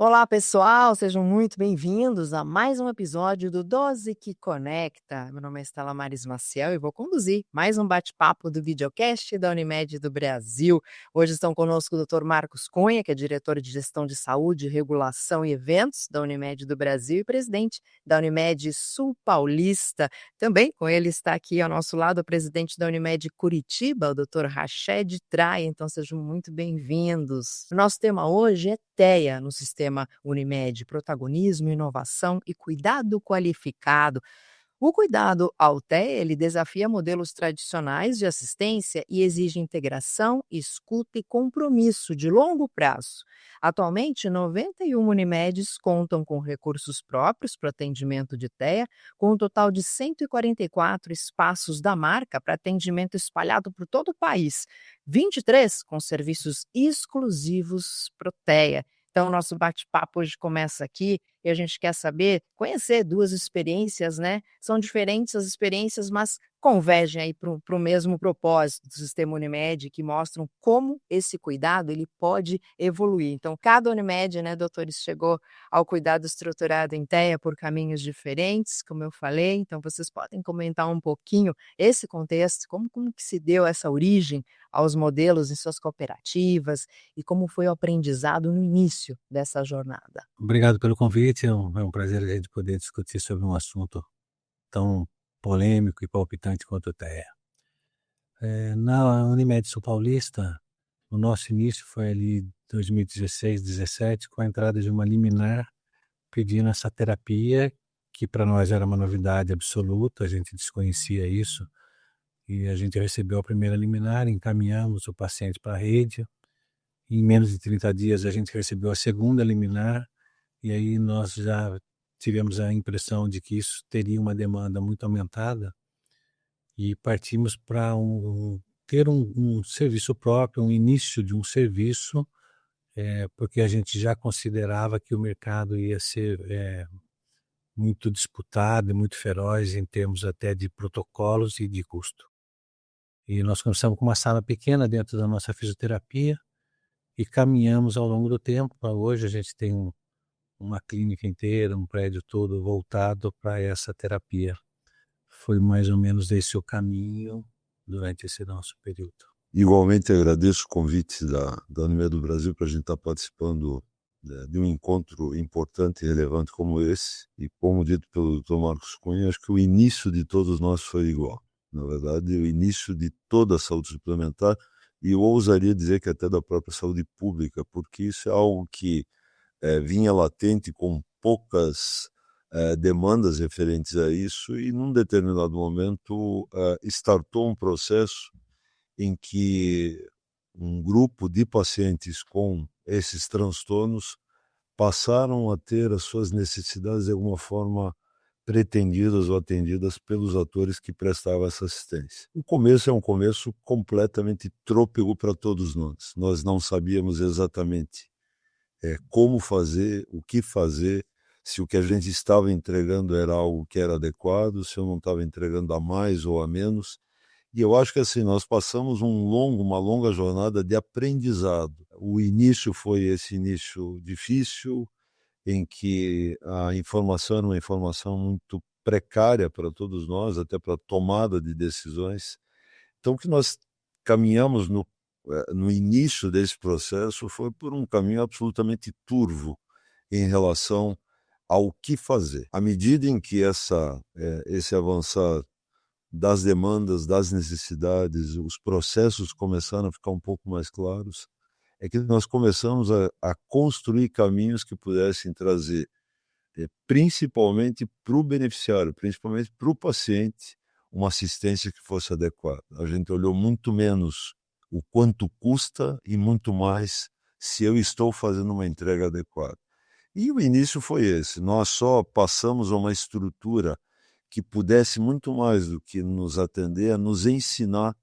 Olá, pessoal, sejam muito bem-vindos a mais um episódio do Dose que Conecta. Meu nome é Estela Maris Maciel e vou conduzir mais um bate-papo do videocast da Unimed do Brasil. Hoje estão conosco o Dr. Marcos Cunha, que é diretor de Gestão de Saúde, Regulação e Eventos da Unimed do Brasil e presidente da Unimed Sul Paulista. Também com ele está aqui ao nosso lado o presidente da Unimed Curitiba, o Dr. Rached Traia. Então sejam muito bem-vindos. O nosso tema hoje é TEA no sistema Unimed, protagonismo, inovação e cuidado qualificado. O cuidado ao TEA, ele desafia modelos tradicionais de assistência e exige integração, escuta e compromisso de longo prazo. Atualmente, 91 Unimedes contam com recursos próprios para atendimento de TEA, com um total de 144 espaços da marca para atendimento espalhado por todo o país, 23 com serviços exclusivos para o TEA. Então, o nosso bate-papo hoje começa aqui e a gente quer saber, conhecer duas experiências, né? São diferentes as experiências, mas convergem aí para o mesmo propósito do sistema Unimed, que mostram como esse cuidado ele pode evoluir. Então, cada Unimed, né, doutores, chegou ao cuidado estruturado em TEA por caminhos diferentes, como eu falei. Então, vocês podem comentar um pouquinho esse contexto, como que se deu essa origem aos modelos em suas cooperativas e como foi o aprendizado no início dessa jornada. Obrigado pelo convite, é um prazer a gente poder discutir sobre um assunto tão polêmico e palpitante quanto o TEA. Na Unimed Sul Paulista, o nosso início foi ali 2016, 17, com a entrada de uma liminar pedindo essa terapia, que para nós era uma novidade absoluta, a gente desconhecia isso, e a gente recebeu a primeira liminar, encaminhamos o paciente para a rede, em menos de 30 dias a gente recebeu a segunda liminar, e aí nós já tivemos a impressão de que isso teria uma demanda muito aumentada e partimos para ter um serviço próprio, um início de um serviço, porque a gente já considerava que o mercado ia ser muito disputado e muito feroz em termos até de protocolos e de custo. E nós começamos com uma sala pequena dentro da nossa fisioterapia e caminhamos ao longo do tempo. Para hoje a gente tem uma clínica inteira, um prédio todo voltado para essa terapia. Foi mais ou menos esse o caminho durante esse nosso período. Igualmente agradeço o convite da Unimed do Brasil para a gente estar participando de um encontro importante e relevante como esse. E como dito pelo Dr. Marcos Cunha, acho que o início de todos nós foi igual. Na verdade, o início de toda a saúde suplementar, e eu ousaria dizer que até da própria saúde pública, porque isso é algo que vinha latente com poucas demandas referentes a isso, e num determinado momento startou um processo em que um grupo de pacientes com esses transtornos passaram a ter as suas necessidades de alguma forma pretendidas ou atendidas pelos atores que prestavam essa assistência. O começo é um começo completamente trôpego para todos nós. Nós não sabíamos exatamente como fazer, o que fazer, se o que a gente estava entregando era algo que era adequado, se eu não estava entregando a mais ou a menos. E eu acho que assim, nós passamos uma longa jornada de aprendizado. O início foi esse início difícil, em que a informação era uma informação muito precária para todos nós, até para a tomada de decisões. Então, o que nós caminhamos no início desse processo foi por um caminho absolutamente turvo em relação ao que fazer. À medida em que esse avançar das demandas, das necessidades, os processos começaram a ficar um pouco mais claros, é que nós começamos a construir caminhos que pudessem trazer, principalmente para o beneficiário, principalmente para o paciente, uma assistência que fosse adequada. A gente olhou muito menos o quanto custa e muito mais se eu estou fazendo uma entrega adequada. E o início foi esse. Nós só passamos a uma estrutura que pudesse muito mais do que nos atender, a nos ensinar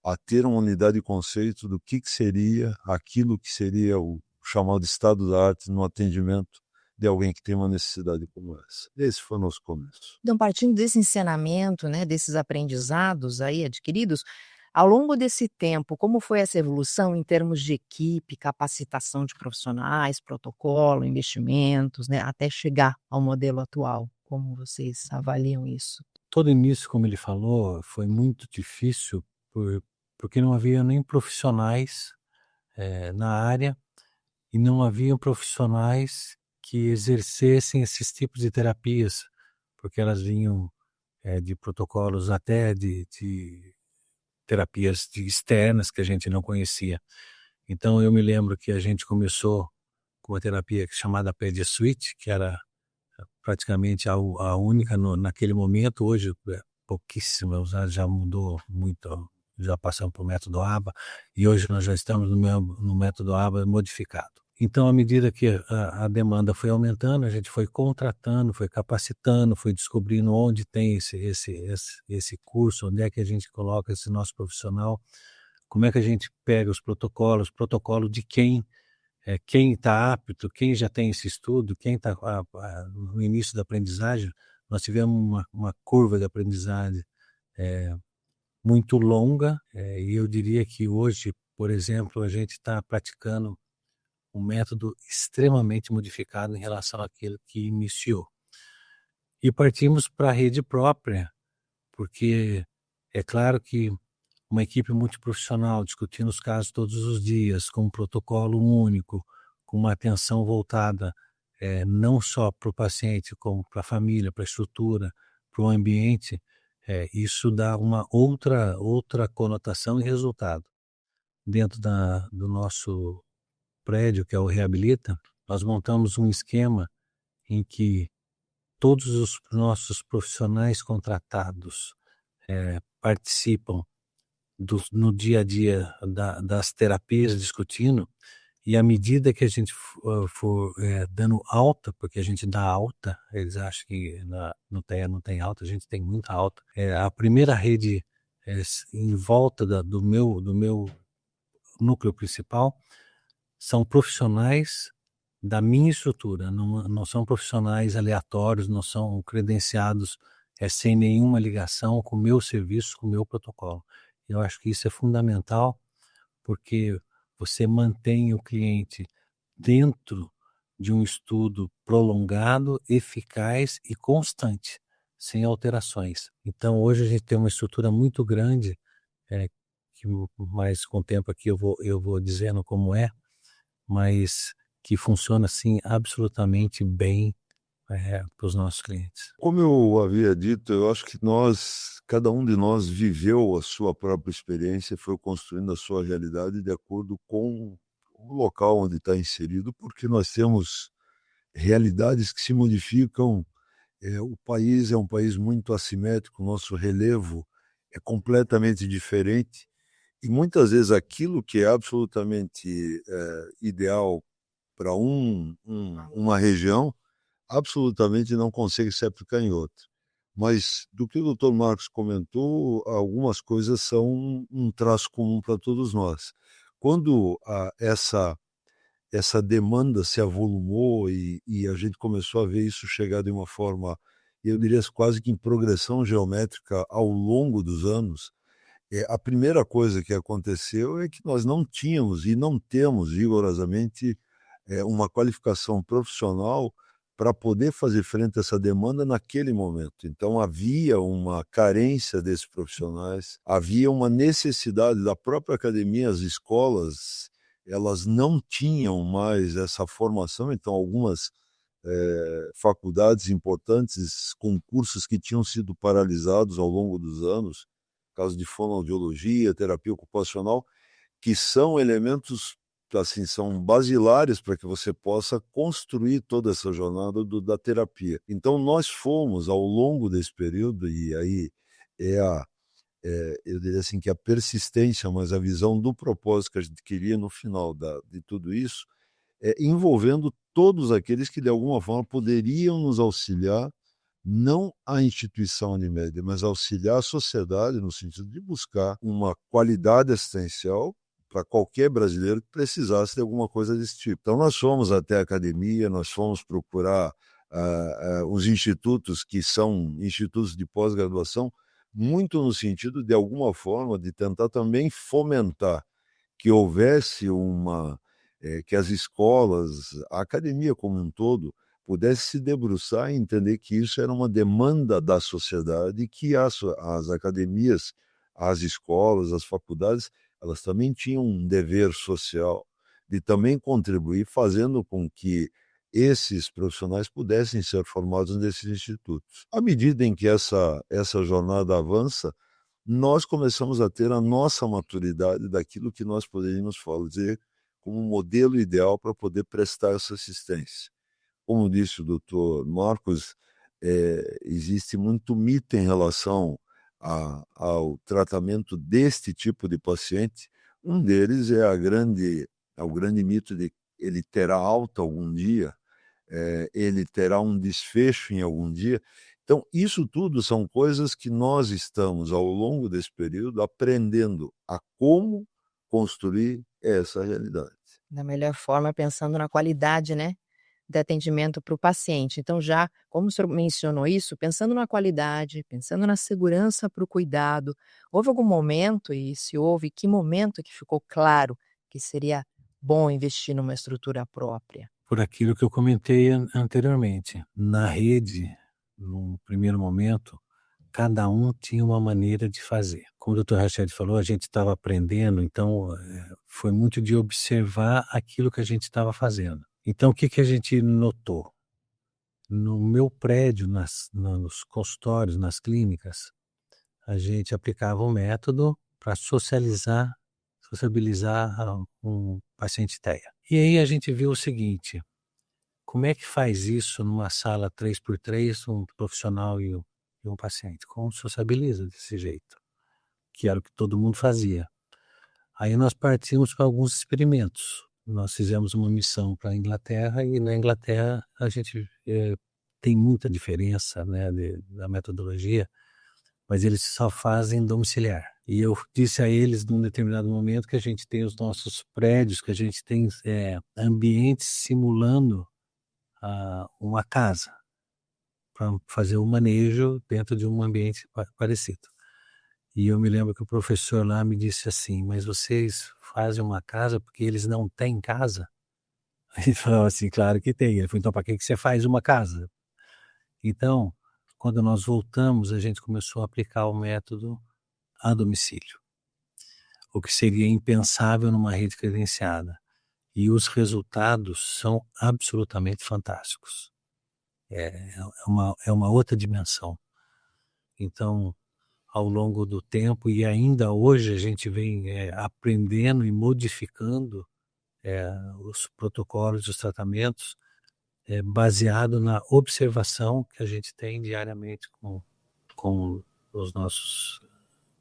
a ter uma unidade de conceito do que seria aquilo que seria o chamado estado da arte no atendimento de alguém que tem uma necessidade como essa. Esse foi o nosso começo. Então, partindo desse ensinamento, né, desses aprendizados aí adquiridos, Ao longo desse tempo, como foi essa evolução em termos de equipe, capacitação de profissionais, protocolo, investimentos, né, até chegar ao modelo atual? Como vocês avaliam isso? Todo início, como ele falou, foi muito difícil porque não havia nem profissionais, na área e não haviam profissionais que exercessem esses tipos de terapias, porque elas vinham, de protocolos até de terapias externas que a gente não conhecia. Então eu me lembro que a gente começou com uma terapia chamada Pedia Suite, que era praticamente a única naquele momento. Hoje pouquíssima usada, já mudou muito, já passamos para o método ABA e hoje nós já estamos no método ABA modificado. Então, à medida que a demanda foi aumentando, a gente foi contratando, foi capacitando, foi descobrindo onde tem esse curso, onde é que a gente coloca esse nosso profissional, como é que a gente pega os protocolos, protocolo de quem está apto, quem já tem esse estudo, quem está no início da aprendizagem. Nós tivemos uma curva de aprendizagem muito longa, e eu diria que hoje, por exemplo, a gente está praticando um método extremamente modificado em relação àquele que iniciou. E partimos para a rede própria, porque é claro que uma equipe multiprofissional discutindo os casos todos os dias, com um protocolo único, com uma atenção voltada não só para o paciente, como para a família, para a estrutura, para o ambiente, isso dá uma outra conotação e resultado. Dentro do nosso prédio, que é o Reabilita, nós montamos um esquema em que todos os nossos profissionais contratados participam no dia a dia das terapias, discutindo, e à medida que a gente for dando alta, porque a gente dá alta, eles acham que no TEA não tem alta, a gente tem muita alta. A primeira rede em volta do meu núcleo principal são profissionais da minha estrutura, não são profissionais aleatórios, não são credenciados sem nenhuma ligação com o meu serviço, com o meu protocolo. Eu acho que isso é fundamental, porque você mantém o cliente dentro de um estudo prolongado, eficaz e constante, sem alterações. Então hoje a gente tem uma estrutura muito grande, que mais com o tempo aqui eu vou dizendo como é, mas que funciona assim absolutamente bem para os nossos clientes. Como eu havia dito, eu acho que cada um de nós viveu a sua própria experiência, foi construindo a sua realidade de acordo com o local onde está inserido, porque nós temos realidades que se modificam. O país é um país muito assimétrico, o nosso relevo é completamente diferente e muitas vezes aquilo que é absolutamente ideal para uma região, absolutamente não consegue se aplicar em outra. Mas do que o doutor Marcos comentou, algumas coisas são um traço comum para todos nós. Quando essa demanda se avolumou e a gente começou a ver isso chegar de uma forma, eu diria quase que em progressão geométrica ao longo dos anos, a primeira coisa que aconteceu é que nós não tínhamos e não temos rigorosamente uma qualificação profissional para poder fazer frente a essa demanda naquele momento. Então havia uma carência desses profissionais, havia uma necessidade da própria academia, as escolas, elas não tinham mais essa formação, então algumas faculdades importantes, concursos que tinham sido paralisados ao longo dos anos, caso de fonoaudiologia, terapia ocupacional, que são elementos, assim, são basilares para que você possa construir toda essa jornada da terapia. Então nós fomos, ao longo desse período, e aí eu diria assim que a persistência, mas a visão do propósito que a gente queria no final de tudo isso, envolvendo todos aqueles que de alguma forma poderiam nos auxiliar, não a instituição Unimed, mas auxiliar a sociedade no sentido de buscar uma qualidade assistencial para qualquer brasileiro que precisasse de alguma coisa desse tipo. Então nós fomos até a academia, nós fomos procurar os institutos que são institutos de pós-graduação, muito no sentido, de alguma forma, de tentar também fomentar que houvesse que as escolas, a academia como um todo, pudesse se debruçar e entender que isso era uma demanda da sociedade, e que as academias, as escolas, as faculdades, elas também tinham um dever social de também contribuir, fazendo com que esses profissionais pudessem ser formados nesses institutos. À medida em que essa jornada avança, nós começamos a ter a nossa maturidade daquilo que nós poderíamos fazer como um modelo ideal para poder prestar essa assistência. Como disse o doutor Marcos, existe muito mito em relação ao tratamento deste tipo de paciente. Um deles é o grande mito de ele terá alta algum dia, ele terá um desfecho em algum dia. Então, isso tudo são coisas que nós estamos, ao longo desse período, aprendendo a como construir essa realidade. Da melhor forma, pensando na qualidade, né, de atendimento para o paciente. Então já, como o senhor mencionou isso, pensando na qualidade, pensando na segurança para o cuidado, houve algum momento, e se houve, que momento que ficou claro que seria bom investir numa estrutura própria? Por aquilo que eu comentei anteriormente. Na rede, num primeiro momento, cada um tinha uma maneira de fazer. Como o doutor Rachid falou, a gente estava aprendendo, então foi muito de observar aquilo que a gente estava fazendo. Então o que que a gente notou? No meu prédio, nos consultórios, nas clínicas, a gente aplicava um método para sociabilizar um paciente TEA. E aí a gente viu o seguinte: como é que faz isso numa sala 3x3, um profissional e um paciente? Como sociabiliza desse jeito? Que era o que todo mundo fazia. Aí nós partimos para alguns experimentos. Nós fizemos uma missão para a Inglaterra, e na Inglaterra a gente tem muita diferença, né, da metodologia, mas eles só fazem domiciliar. E eu disse a eles, num determinado momento, que a gente tem os nossos prédios, que a gente tem ambientes simulando uma casa, para fazer o manejo dentro de um ambiente parecido. E eu me lembro que o professor lá me disse assim: mas vocês fazem uma casa porque eles não têm casa? Ele falou assim: claro que tem. Ele falou: então para que você faz uma casa? Então, quando nós voltamos, a gente começou a aplicar o método a domicílio, o que seria impensável numa rede credenciada. E os resultados são absolutamente fantásticos. É uma outra dimensão. Então, ao longo do tempo, e ainda hoje a gente vem aprendendo e modificando os protocolos, os tratamentos, baseado na observação que a gente tem diariamente com os nossos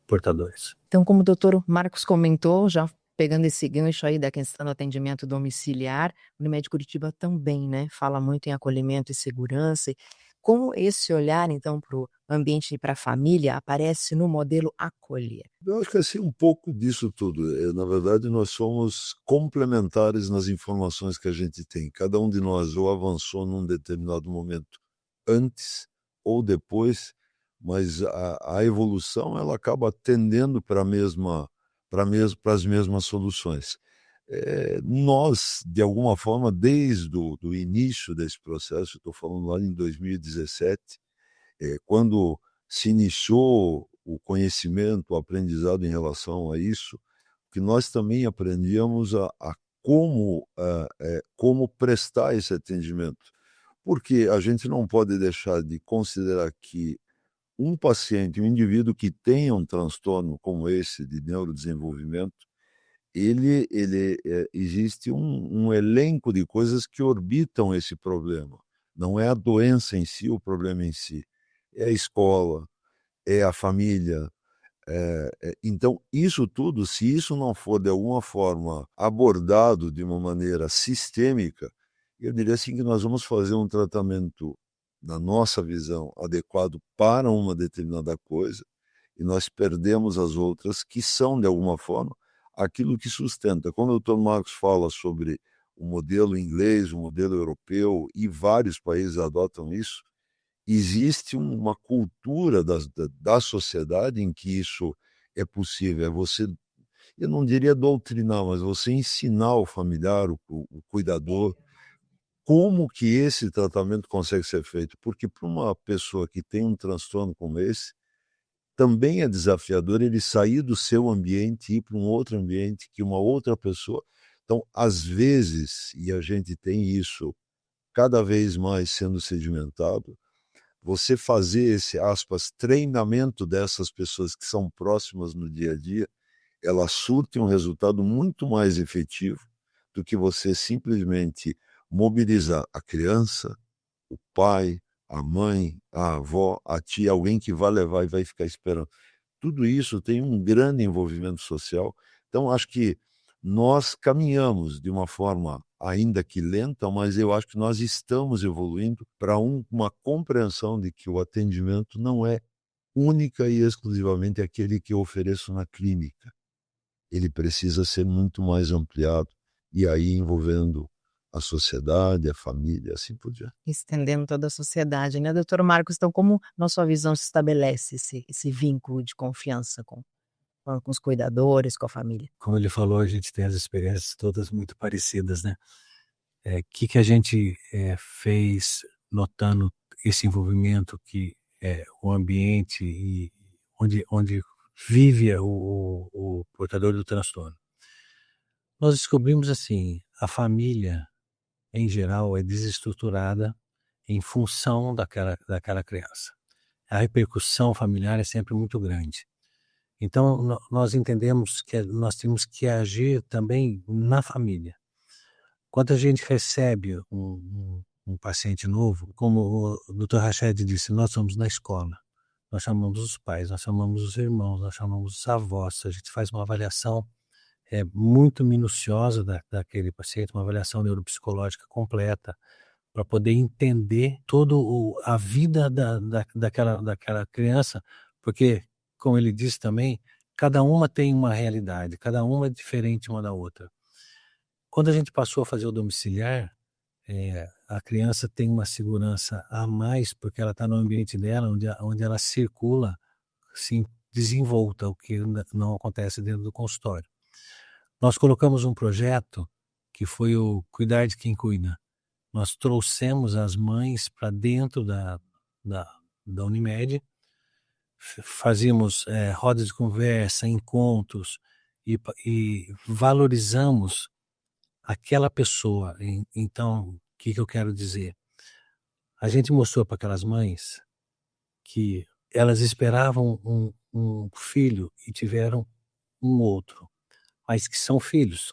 portadores. Então, como o doutor Marcos comentou, já pegando esse gancho aí da questão do atendimento domiciliar, o Unimed Curitiba também, né, fala muito em acolhimento e segurança. Como esse olhar, então, para o ambiente e para a família aparece no modelo acolher? Eu acho que assim, um pouco disso tudo. Na verdade, nós somos complementares nas informações que a gente tem. Cada um de nós ou avançou num determinado momento antes ou depois, mas a evolução ela acaba tendendo para as mesmas soluções. Nós, de alguma forma, desde o início desse processo, estou falando lá em 2017, quando se iniciou o conhecimento, o aprendizado em relação a isso, que nós também aprendíamos a como prestar esse atendimento. Porque a gente não pode deixar de considerar que um paciente, um indivíduo que tenha um transtorno como esse de neurodesenvolvimento, existe um elenco de coisas que orbitam esse problema. Não é a doença em si, o problema em si. É a escola, é a família. Então, isso tudo, se isso não for de alguma forma abordado de uma maneira sistêmica, eu diria assim que nós vamos fazer um tratamento, na nossa visão, adequado para uma determinada coisa, e nós perdemos as outras que são, de alguma forma, aquilo que sustenta. Quando o Dr. Marcos fala sobre o modelo inglês, o modelo europeu, e vários países adotam isso, existe uma cultura da sociedade em que isso é possível. É você, eu não diria doutrinar, mas você ensinar o familiar, o cuidador, como que esse tratamento consegue ser feito. Porque para uma pessoa que tem um transtorno como esse, também é desafiador ele sair do seu ambiente e ir para um outro ambiente que uma outra pessoa. Então, às vezes, e a gente tem isso cada vez mais sendo sedimentado, você fazer esse, aspas, treinamento dessas pessoas que são próximas no dia a dia, ela surte um resultado muito mais efetivo do que você simplesmente mobilizar a criança, o pai, a mãe, a avó, a tia, alguém que vai levar e vai ficar esperando. Tudo isso tem um grande envolvimento social. Então, acho que nós caminhamos de uma forma, ainda que lenta, mas eu acho que nós estamos evoluindo para uma compreensão de que o atendimento não é única e exclusivamente aquele que eu ofereço na clínica. Ele precisa ser muito mais ampliado, e aí envolvendo a sociedade, a família, assim por diante. Estendendo toda a sociedade, né, doutor Marcos? Então, como na sua visão se estabelece esse vínculo de confiança com os cuidadores, com a família? Como ele falou, a gente tem as experiências todas muito parecidas, né? Que a gente fez notando esse envolvimento que o ambiente e onde vive o portador do transtorno. Nós descobrimos assim, a família, em geral, é desestruturada em função daquela criança. A repercussão familiar é sempre muito grande. Então, nós entendemos que nós temos que agir também na família. Quando a gente recebe um paciente novo, como o Dr. Rached disse, nós somos na escola. Nós chamamos os pais, nós chamamos os irmãos, nós chamamos os avós. A gente faz uma avaliação muito minuciosa daquele paciente, uma avaliação neuropsicológica completa, para poder entender toda a vida daquela criança, porque, como ele disse também, cada uma tem uma realidade, cada uma é diferente uma da outra. Quando a gente passou a fazer o domiciliar, a criança tem uma segurança a mais, porque ela está no ambiente dela, onde ela circula, assim, desenvolta, o que não acontece dentro do consultório. Nós colocamos um projeto que foi o Cuidar de Quem Cuida. Nós trouxemos as mães para dentro da Unimed, fazíamos rodas de conversa, encontros, e valorizamos aquela pessoa. Então, o que eu quero dizer? A gente mostrou para aquelas mães que elas esperavam um filho e tiveram um outro, mas que são filhos,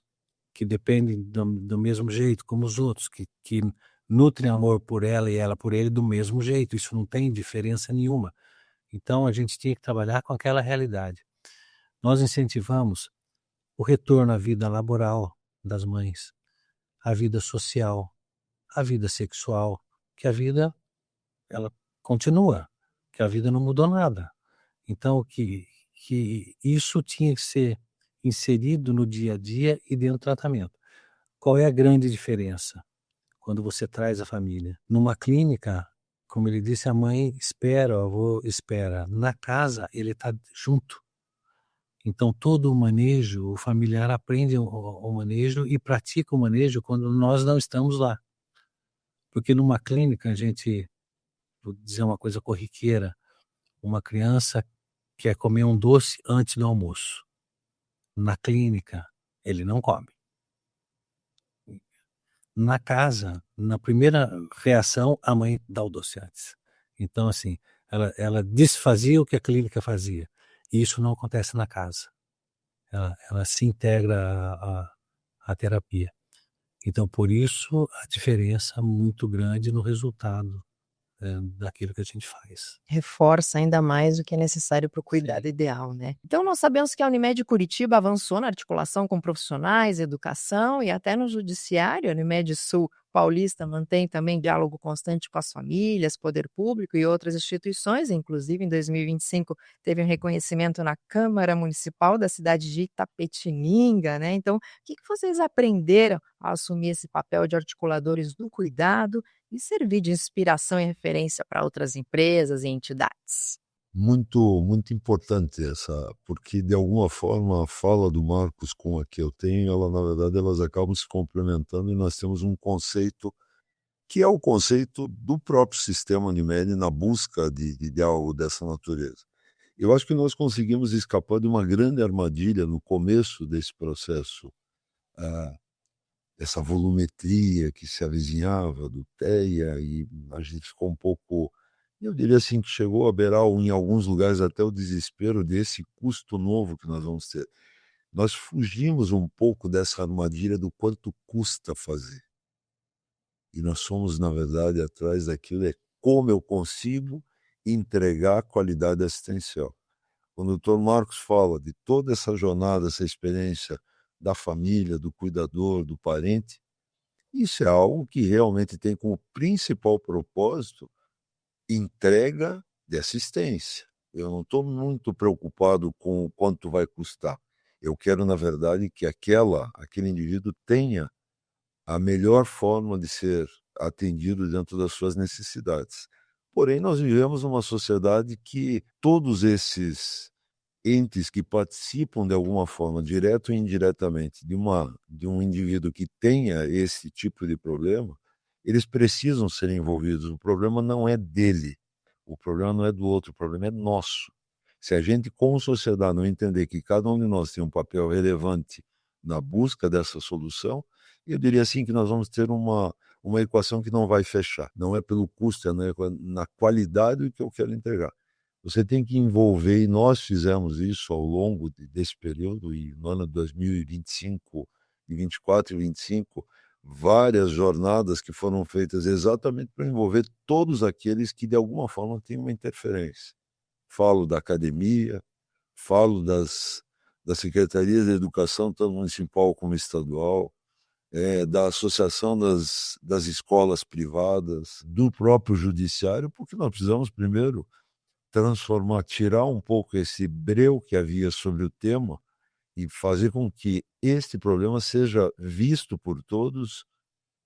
que dependem do mesmo jeito como os outros, que nutrem amor por ela e ela por ele do mesmo jeito. Isso não tem diferença nenhuma. Então, a gente tinha que trabalhar com aquela realidade. Nós incentivamos o retorno à vida laboral das mães, à vida social, à vida sexual, que a vida ela continua, que a vida não mudou nada. Então, que isso tinha que ser inserido no dia a dia e dentro do tratamento. Qual é a grande diferença quando você traz a família? Numa clínica, como ele disse, a mãe espera, o avô espera. Na casa, ele está junto. Então, todo o manejo, o familiar aprende o manejo e pratica o manejo quando nós não estamos lá. Porque numa clínica, a gente, vou dizer uma coisa corriqueira, uma criança quer comer um doce antes do almoço. Na clínica, ele não come. Na casa, na primeira reação, a mãe dá o doce antes. Então, assim, ela desfazia o que a clínica fazia. E isso não acontece na casa. Ela se integra à terapia. Então, por isso, a diferença muito grande no resultado daquilo que a gente faz. Reforça ainda mais o que é necessário para o cuidado ideal, né? Então, nós sabemos que a Unimed Curitiba avançou na articulação com profissionais, educação e até no judiciário. A Unimed Sul Paulista mantém também diálogo constante com as famílias, poder público e outras instituições. Inclusive, em 2025, teve um reconhecimento na Câmara Municipal da cidade de Itapetininga, né? Então, o que vocês aprenderam ao assumir esse papel de articuladores do cuidado e servir de inspiração e referência para outras empresas e entidades. Muito, muito importante essa, porque de alguma forma a fala do Marcos com a que eu tenho, ela na verdade elas acabam se complementando e nós temos um conceito que é o conceito do próprio sistema Unimed na busca de algo dessa natureza. Eu acho que nós conseguimos escapar de uma grande armadilha no começo desse processo, ah, essa volumetria que se avizinhava do TEA, e a gente ficou um pouco, eu diria assim, que chegou a beirar em alguns lugares até o desespero desse custo novo que nós vamos ter. Nós fugimos um pouco dessa armadilha do quanto custa fazer. E nós somos, na verdade, atrás daquilo é como eu consigo entregar qualidade assistencial. Quando o Dr. Marcos fala de toda essa jornada, essa experiência da família, do cuidador, do parente, isso é algo que realmente tem como principal propósito entrega de assistência. Eu não estou muito preocupado com o quanto vai custar. Eu quero, na verdade, que aquele indivíduo tenha a melhor forma de ser atendido dentro das suas necessidades. Porém, nós vivemos numa sociedade que todos esses entes que participam de alguma forma, direto ou indiretamente, de um indivíduo que tenha esse tipo de problema, eles precisam ser envolvidos. O problema não é dele, o problema não é do outro, o problema é nosso. Se a gente, como sociedade, não entender que cada um de nós tem um papel relevante na busca dessa solução, eu diria assim que nós vamos ter uma equação que não vai fechar. Não é pelo custo, é na qualidade do que eu quero entregar. Você tem que envolver, e nós fizemos isso ao longo desse período, e no ano de 2025, e 24 e 25, várias jornadas que foram feitas exatamente para envolver todos aqueles que de alguma forma têm uma interferência. Falo da academia, falo das secretarias de educação, tanto municipal como estadual, da associação das escolas privadas, do próprio judiciário, porque nós precisamos primeiro transformar, tirar um pouco esse breu que havia sobre o tema e fazer com que este problema seja visto por todos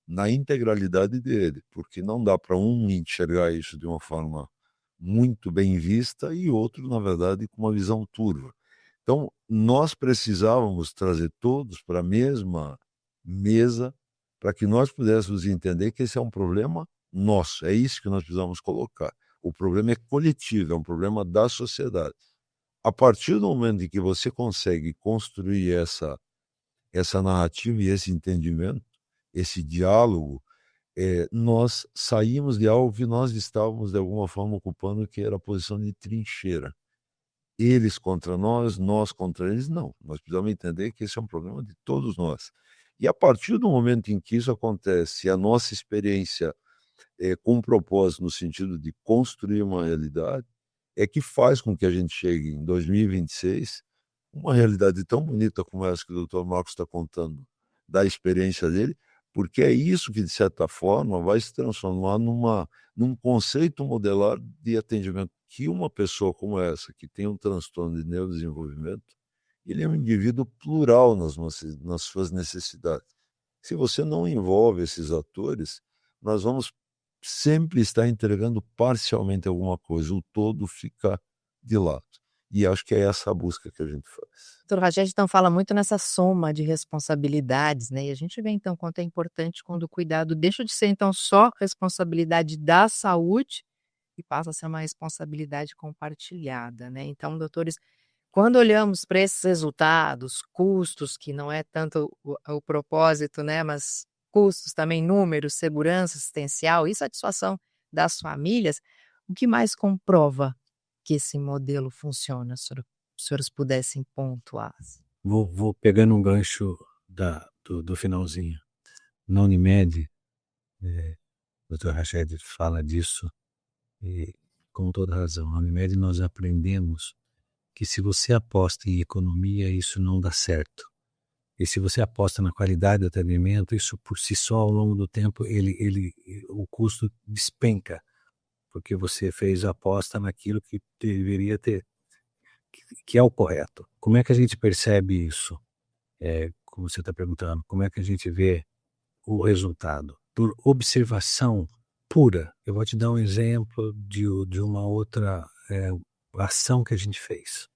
na integralidade dele, porque não dá para um enxergar isso de uma forma muito bem vista e outro, na verdade, com uma visão turva. Então, nós precisávamos trazer todos para a mesma mesa para que nós pudéssemos entender que esse é um problema nosso, é isso que nós precisamos colocar. O problema é coletivo, é um problema da sociedade. A partir do momento em que você consegue construir essa narrativa e esse entendimento, esse diálogo, nós saímos de algo que nós estávamos, de alguma forma, ocupando, que era a posição de trincheira. Eles contra nós contra eles, não. Nós precisamos entender que esse é um problema de todos nós. E a partir do momento em que isso acontece, a nossa experiência com um propósito no sentido de construir uma realidade, é que faz com que a gente chegue em 2026, uma realidade tão bonita como essa que o Dr. Marcos está contando, da experiência dele, porque é isso que, de certa forma, vai se transformar num conceito modelar de atendimento, que uma pessoa como essa, que tem um transtorno de neurodesenvolvimento, ele é um indivíduo plural nas suas necessidades. Se você não envolve esses atores, nós vamos sempre estar entregando parcialmente alguma coisa, o todo fica de lado. E acho que é essa a busca que a gente faz. Dr. Rajesh, então, fala muito nessa soma de responsabilidades, né? E a gente vê, então, quanto é importante quando o cuidado deixa de ser, então, só responsabilidade da saúde e passa a ser uma responsabilidade compartilhada, né? Então, doutores, quando olhamos para esses resultados, custos, que não é tanto o propósito, né? Mas custos também, números, segurança assistencial e satisfação das famílias, o que mais comprova que esse modelo funciona, se os senhores pudessem pontuar? Vou pegando um gancho do finalzinho. Na Unimed, o Dr. Rached fala disso, e com toda razão. Na Unimed nós aprendemos que se você aposta em economia, isso não dá certo. E se você aposta na qualidade do atendimento, isso por si só, ao longo do tempo, o custo despenca, porque você fez a aposta naquilo que deveria ter, que é o correto. Como é que a gente percebe isso? Como você está perguntando, como é que a gente vê o resultado? Por observação pura. Eu vou te dar um exemplo de uma outra ação que a gente fez.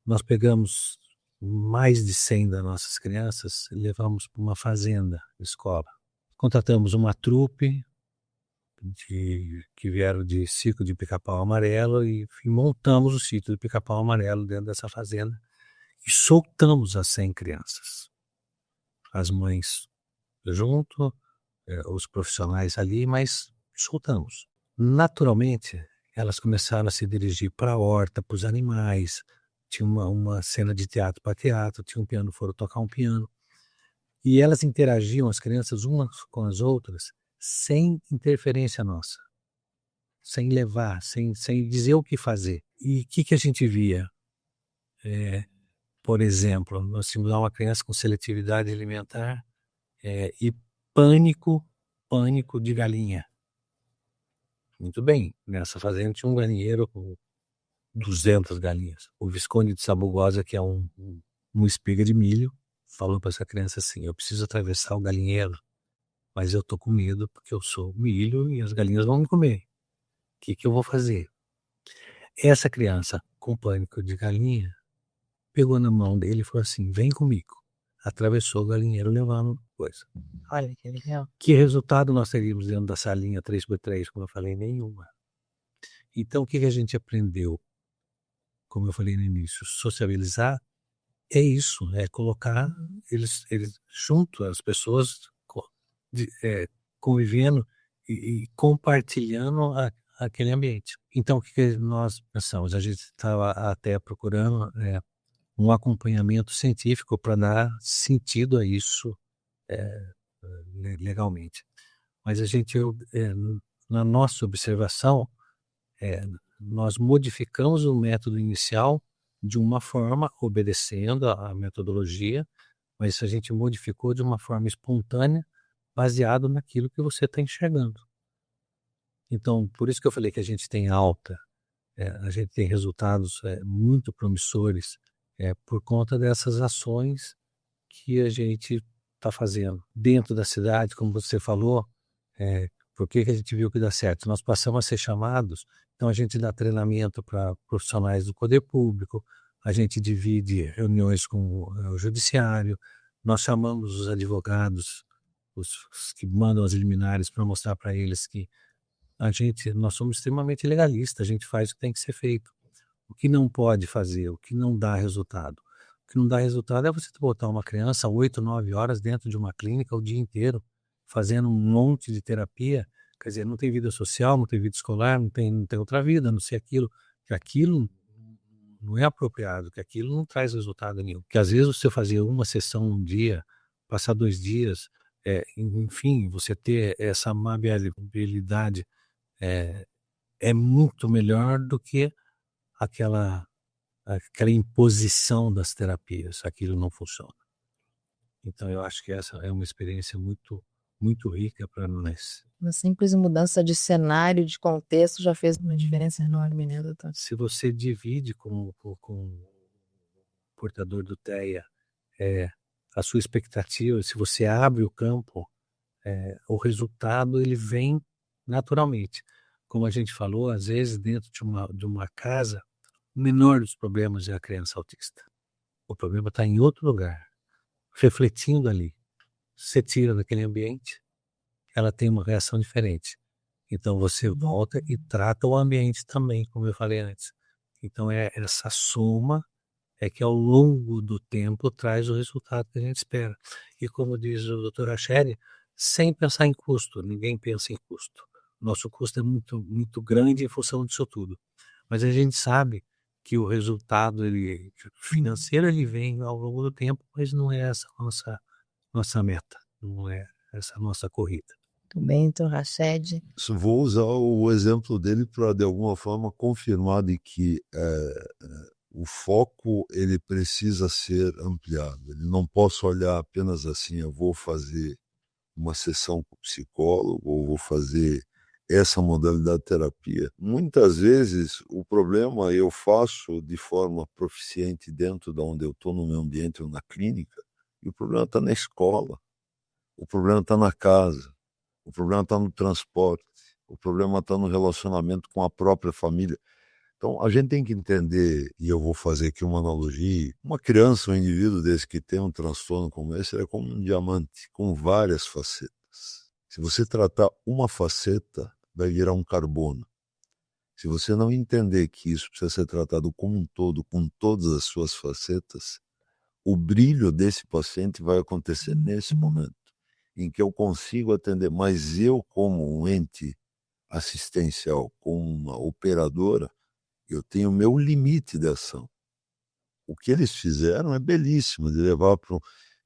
Nós pegamos mais de 100 das nossas crianças e levamos para uma fazenda, escola. Contratamos uma trupe que vieram de Circo de Pica-Pau Amarelo e montamos o sítio do Pica-Pau Amarelo dentro dessa fazenda e soltamos as 100 crianças. As mães junto, os profissionais ali, mas soltamos. Naturalmente, elas começaram a se dirigir para a horta, para os animais. Tinha uma cena de teatro para teatro, tinha um piano, foram tocar um piano. E elas interagiam, as crianças, umas com as outras, sem interferência nossa. Sem levar, sem dizer o que fazer. E o que a gente via? Por exemplo, nós tínhamos uma criança com seletividade alimentar e pânico de galinha. Muito bem, nessa fazenda tinha um galinheiro com 200 galinhas. O Visconde de Sabugosa, que é uma espiga de milho, falou para essa criança assim: eu preciso atravessar o galinheiro, mas eu tô com medo porque eu sou milho e as galinhas vão me comer. O que eu vou fazer? Essa criança com pânico de galinha pegou na mão dele e falou assim: vem comigo. Atravessou o galinheiro levando coisa. Olha que legal. Que resultado nós teríamos dentro da salinha 3x3, como eu falei? Nenhuma. Então, o que a gente aprendeu? Como eu falei no início, sociabilizar é isso, é colocar eles junto, as pessoas convivendo e compartilhando aquele ambiente. Então, o que nós pensamos? A gente estava até procurando um acompanhamento científico para dar sentido a isso legalmente. Mas a gente, na nossa observação, nós modificamos o método inicial de uma forma, obedecendo a metodologia, mas a gente modificou de uma forma espontânea, baseado naquilo que você está enxergando. Então, por isso que eu falei que a gente tem a gente tem resultados muito promissores por conta dessas ações que a gente está fazendo. Dentro da cidade, como você falou, por que a gente viu que dá certo? Nós passamos a ser chamados, então a gente dá treinamento para profissionais do poder público, a gente divide reuniões com o judiciário, nós chamamos os advogados, os que mandam as liminares, para mostrar para eles que nós somos extremamente legalistas, a gente faz o que tem que ser feito. O que não pode fazer, o que não dá resultado. O que não dá resultado é você botar uma criança 8, 9 horas dentro de uma clínica o dia inteiro, fazendo um monte de terapia, quer dizer, não tem vida social, não tem vida escolar, não tem outra vida, não sei aquilo, que aquilo não é apropriado, que aquilo não traz resultado nenhum. Que às vezes você fazer uma sessão um dia, passar 2 dias, enfim, você ter essa maleabilidade é muito melhor do que aquela imposição das terapias, aquilo não funciona. Então eu acho que essa é uma experiência muito, muito rica para nós. Uma simples mudança de cenário, de contexto, já fez uma diferença enorme, né, doutor? Se você divide com o portador do TEA a sua expectativa, se você abre o campo, o resultado ele vem naturalmente. Como a gente falou, às vezes dentro de uma casa, o menor dos problemas é a criança autista. O problema está em outro lugar, refletindo ali. Você tira daquele ambiente, ela tem uma reação diferente. Então você volta e trata o ambiente também, como eu falei antes. Então essa soma que ao longo do tempo traz o resultado que a gente espera. E como diz o Dr. Acheri, sem pensar em custo, ninguém pensa em custo. Nosso custo é muito, muito grande em função disso tudo. Mas a gente sabe que o resultado financeiro ele vem ao longo do tempo, mas não é essa nossa meta, não é essa nossa corrida. Muito bem, doutor Rached. Vou usar o exemplo dele para, de alguma forma, confirmar de que o foco ele precisa ser ampliado. Ele não posso olhar apenas assim, eu vou fazer uma sessão com o psicólogo ou vou fazer essa modalidade de terapia. Muitas vezes o problema eu faço de forma proficiente dentro de onde eu estou, no meu ambiente ou na clínica, e o problema está na escola, o problema está na casa, o problema está no transporte, o problema está no relacionamento com a própria família. Então, a gente tem que entender, e eu vou fazer aqui uma analogia, uma criança, um indivíduo desse que tem um transtorno como esse, ele é como um diamante, com várias facetas. Se você tratar uma faceta, vai virar um carbono. Se você não entender que isso precisa ser tratado como um todo, com todas as suas facetas, o brilho desse paciente vai acontecer nesse momento, em que eu consigo atender, mas eu, como um ente assistencial, como uma operadora, eu tenho o meu limite de ação. O que eles fizeram é belíssimo, de levar para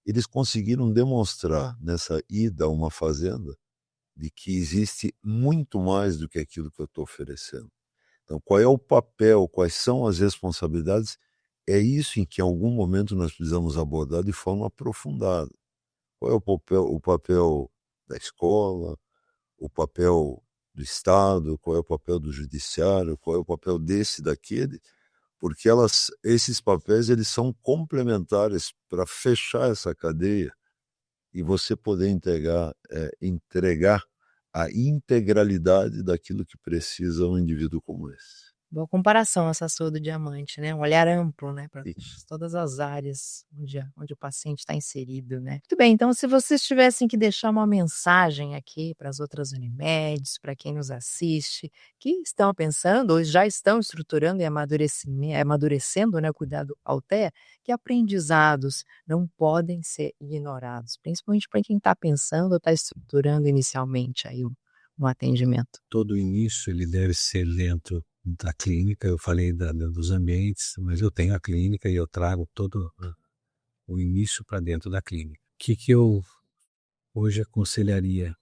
eles conseguiram demonstrar nessa ida a uma fazenda de que existe muito mais do que aquilo que eu estou oferecendo. Então, qual é o papel, quais são as responsabilidades? É isso em que em algum momento nós precisamos abordar de forma aprofundada. Qual é o papel da escola, o papel do Estado, qual é o papel do judiciário, qual é o papel desse, daquele, porque esses papéis eles são complementares para fechar essa cadeia e você poder entregar a integralidade daquilo que precisa um indivíduo como esse. Boa comparação essa sua do diamante, né, um olhar amplo, né, para Isso. todas as áreas onde o paciente está inserido, né. Muito bem, então se vocês tivessem que deixar uma mensagem aqui para as outras Unimedes, para quem nos assiste, que estão pensando ou já estão estruturando e amadurecendo, né, o cuidado ao TEA, que aprendizados não podem ser ignorados, principalmente para quem está pensando ou está estruturando inicialmente aí um atendimento? Todo início ele deve ser dentro da clínica. Eu falei dos ambientes, mas eu tenho a clínica e eu trago todo o início para dentro da clínica. O que eu hoje aconselharia?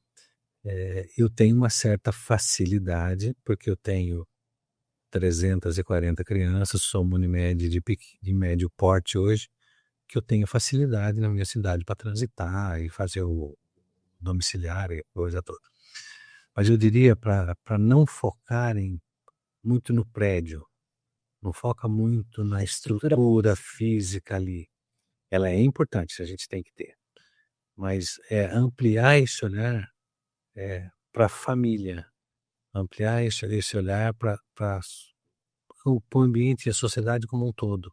Eu tenho uma certa facilidade, porque eu tenho 340 crianças, sou uma Unimed de médio porte hoje, que eu tenho facilidade na minha cidade para transitar e fazer o domiciliar e a coisa toda. Mas eu diria para não focarem muito no prédio, não foca muito na estrutura física ali. Ela é importante, a gente tem que ter, mas ampliar esse olhar para a família, ampliar esse olhar para o ambiente e a sociedade como um todo.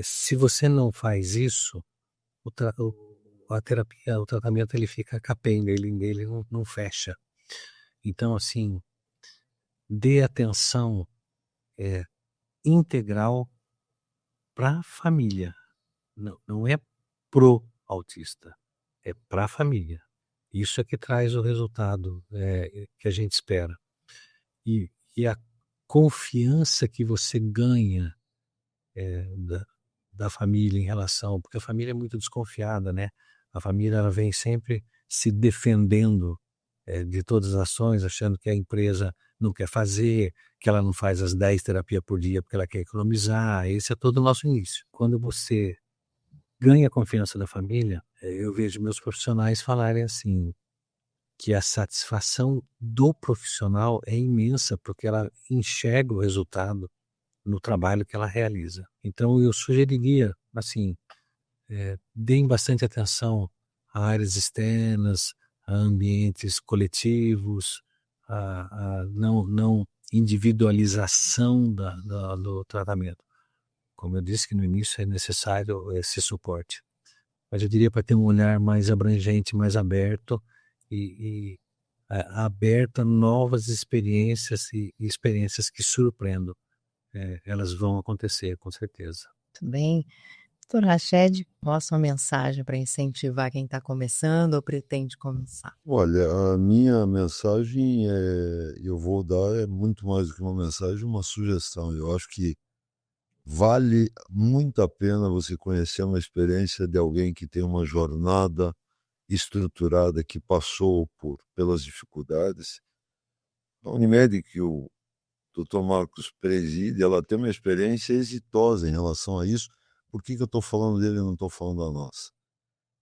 Se você não faz isso, a terapia, o tratamento ele fica capenga, ele não fecha. Então, assim, dê atenção integral para a família. Não é pro autista, é para a família. Isso é que traz o resultado que a gente espera. E a confiança que você ganha da família em relação, porque a família é muito desconfiada, né? A família ela vem sempre se defendendo de todas as ações, achando que a empresa não quer fazer, que ela não faz as 10 terapias por dia porque ela quer economizar. Esse é todo o nosso início. Quando você ganha a confiança da família, eu vejo meus profissionais falarem assim, que a satisfação do profissional é imensa, porque ela enxerga o resultado no trabalho que ela realiza. Então eu sugeriria, assim, deem bastante atenção a áreas externas, a ambientes coletivos, a não individualização do tratamento. Como eu disse que no início é necessário esse suporte. Mas eu diria para ter um olhar mais abrangente, mais aberto e aberto a novas experiências e experiências que surpreendam. Elas vão acontecer, com certeza. Muito bem. Doutor Rached, qual a sua mensagem para incentivar quem está começando ou pretende começar? Olha, a minha mensagem eu vou dar muito mais do que uma mensagem, uma sugestão. Eu acho que vale muito a pena você conhecer uma experiência de alguém que tem uma jornada estruturada, que passou pelas dificuldades. A Unimed, que o Dr. Marcos preside, ela tem uma experiência exitosa em relação a isso. Por que eu estou falando dele e não estou falando da nossa?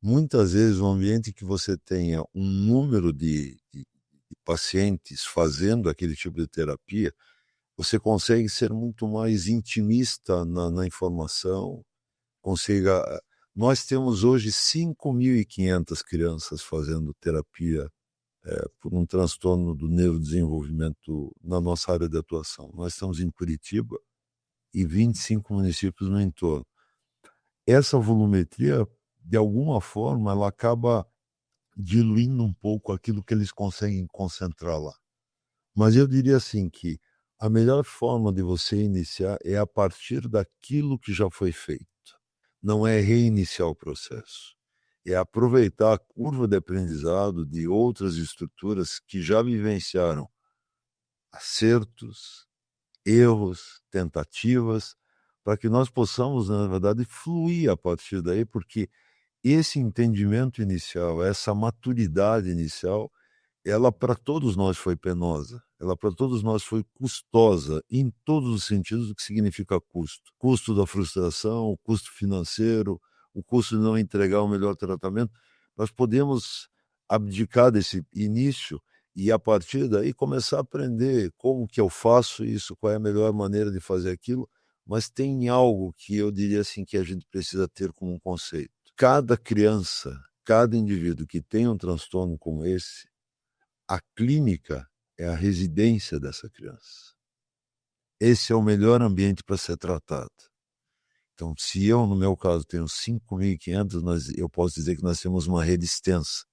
Muitas vezes, um ambiente que você tenha um número de pacientes fazendo aquele tipo de terapia, você consegue ser muito mais intimista na informação, nós temos hoje 5.500 crianças fazendo terapia por um transtorno do neurodesenvolvimento na nossa área de atuação. Nós estamos em Curitiba e 25 municípios no entorno. Essa volumetria, de alguma forma, ela acaba diluindo um pouco aquilo que eles conseguem concentrar lá. Mas eu diria assim que a melhor forma de você iniciar é a partir daquilo que já foi feito. Não é reiniciar o processo. É aproveitar a curva de aprendizado de outras estruturas que já vivenciaram acertos, erros, tentativas, para que nós possamos, na verdade, fluir a partir daí, porque esse entendimento inicial, essa maturidade inicial, ela para todos nós foi penosa, ela para todos nós foi custosa, em todos os sentidos do que significa custo. Custo da frustração, o custo financeiro, o custo de não entregar o melhor tratamento. Nós podemos abdicar desse início e, a partir daí, começar a aprender como que eu faço isso, qual é a melhor maneira de fazer aquilo, mas tem algo que eu diria assim que a gente precisa ter como um conceito. Cada criança, cada indivíduo que tem um transtorno como esse, a clínica é a residência dessa criança. Esse é o melhor ambiente para ser tratado. Então, se eu, no meu caso, tenho 5.500, eu posso dizer que nós temos uma rede extensa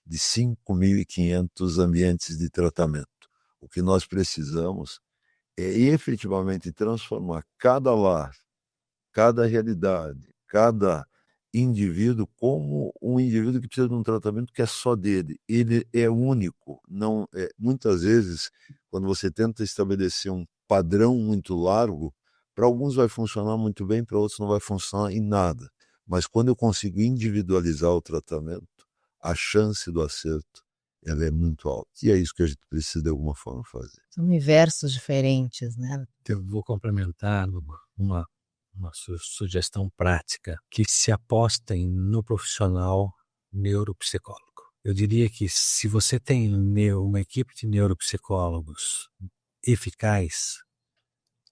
de 5.500 ambientes de tratamento. O que nós precisamos é efetivamente transformar cada lar, cada realidade, cada indivíduo como um indivíduo que precisa de um tratamento que é só dele. Ele é único. Não é, muitas vezes, quando você tenta estabelecer um padrão muito largo, para alguns vai funcionar muito bem, para outros não vai funcionar em nada. Mas quando eu consigo individualizar o tratamento, a chance do acerto ela é muito alta. E é isso que a gente precisa, de alguma forma, fazer. São universos diferentes, né? Eu vou complementar uma sugestão prática, que se apostem no profissional neuropsicólogo. Eu diria que se você tem uma equipe de neuropsicólogos eficaz,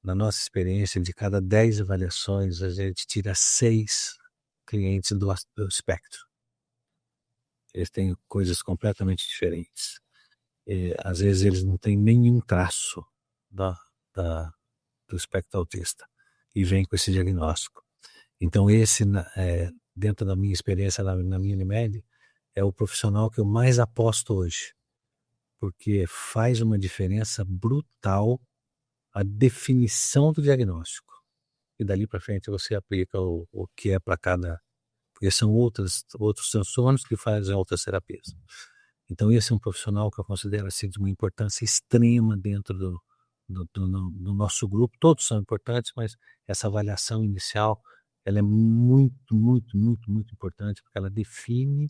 na nossa experiência, de cada 10 avaliações, a gente tira 6 clientes do espectro. Eles têm coisas completamente diferentes. Às vezes eles não têm nenhum traço do espectro autista e vem com esse diagnóstico. Então esse, dentro da minha experiência na minha Unimed, é o profissional que eu mais aposto hoje, porque faz uma diferença brutal a definição do diagnóstico. E dali para frente você aplica o que é para cada... Porque são outros transtornos que fazem outras terapias. Então esse é um profissional que eu considero assim, de uma importância extrema dentro do nosso grupo. Todos são importantes, mas essa avaliação inicial ela é muito, muito, muito, muito importante, porque ela define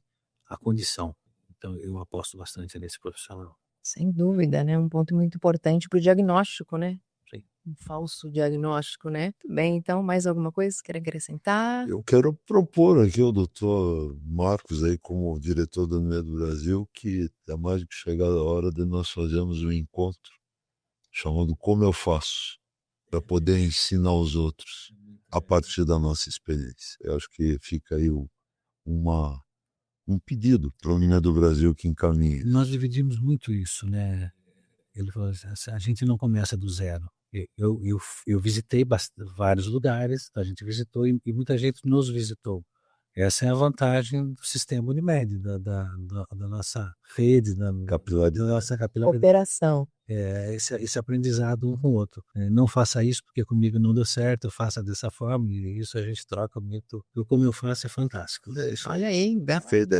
a condição. Então eu aposto bastante nesse profissional. Sem dúvida, né? Um ponto muito importante para o diagnóstico, né? Sim. Um falso diagnóstico, né? Tudo bem, então, mais alguma coisa que quer acrescentar? Eu quero propor aqui ao doutor Marcos, aí, como diretor da Unimed do Brasil, que é mais do que chegada a hora de nós fazermos um encontro chamado Como Eu Faço, para poder ensinar os outros a partir da nossa experiência. Eu acho que fica aí um pedido para a Unimed do Brasil que encaminhe. Nós dividimos muito isso, né? Ele falou assim, a gente não começa do zero. Eu visitei vários lugares, a gente visitou e muita gente nos visitou. Essa é a vantagem do sistema Unimed, da nossa rede, da nossa capilaridade. Operação. Esse aprendizado um com o outro. Não faça isso porque comigo não deu certo, faça dessa forma, e isso a gente troca muito. Como eu faço é fantástico. Olha aí,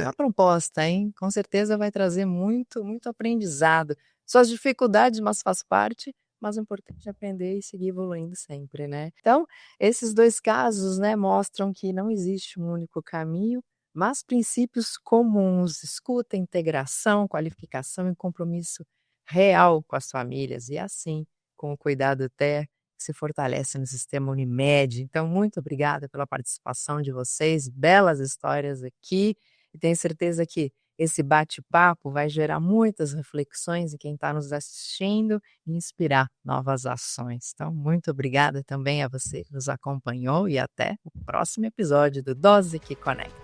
a proposta, hein? Com certeza vai trazer muito, muito aprendizado. Suas dificuldades, mas faz parte. Mas o importante é aprender e seguir evoluindo sempre, né? Então, esses 2 casos, né, mostram que não existe um único caminho, mas princípios comuns, escuta, integração, qualificação e compromisso real com as famílias. E assim, com o cuidado até se fortalece no sistema Unimed. Então, muito obrigada pela participação de vocês, belas histórias aqui, e tenho certeza que esse bate-papo vai gerar muitas reflexões em quem está nos assistindo e inspirar novas ações. Então, muito obrigada também a você que nos acompanhou e até o próximo episódio do Dose que Conecta.